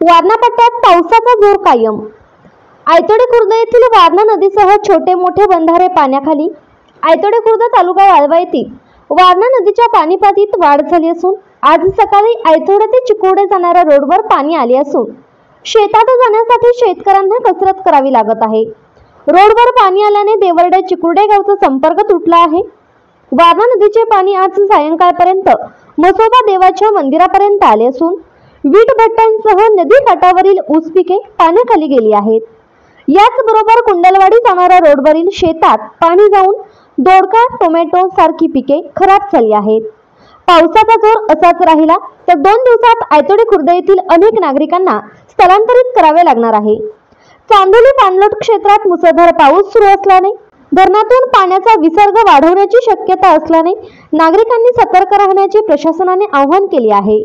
वारणा पट्ट्यात पावसाचा जोर कायम। आयतोडे खुर्द येथील वारणा नदीसह छोटे मोठे बंधारे पाण्याखाली। आयतोडे खुर्द तालुका वाळवा येथील वारणा नदीच्या पाणी पातळीत वाढ झाली असून आज सकाळी आयतोडे ते चिकुर्डे जाणाऱ्या रोडवर पाणी आले असून शेतात जाण्यासाठी शेतकऱ्यांना कसरत करावी लागत आहे। रोडवर पाणी आल्याने देवर्डे चिकुर्डे गावचा संपर्क तुटला आहे। वारणा नदीचे पाणी आज सायंकाळपर्यंत मसोबा देवाच्या मंदिरापर्यंत आले असून वीट भट्ट्यांसह नदी काठावरील ऊस पिके पाण्याखाली गेली आहेत। याचबरोबर कुंडलवाडी जाणाऱ्या रोडवरील शेतात पाणी जाऊन दोडका टोमॅटो सारखी पिके खराब झाली आहेत। पावसाचा जोर असाच राहिला तर 2 दिवसात आयतोडे खुर्द येथील अनेक नागरिकांना स्थलांतरित करावे लागणार आहे। चांदोली पाणलोट क्षेत्रात मुसळधार पाऊस सुरू असल्याने धरणातून पाण्याचा विसर्ग वाढवण्याची शक्यता असल्याने नागरिकांनी सतर्क राहण्याचे प्रशासनाने आवाहन केले आहे।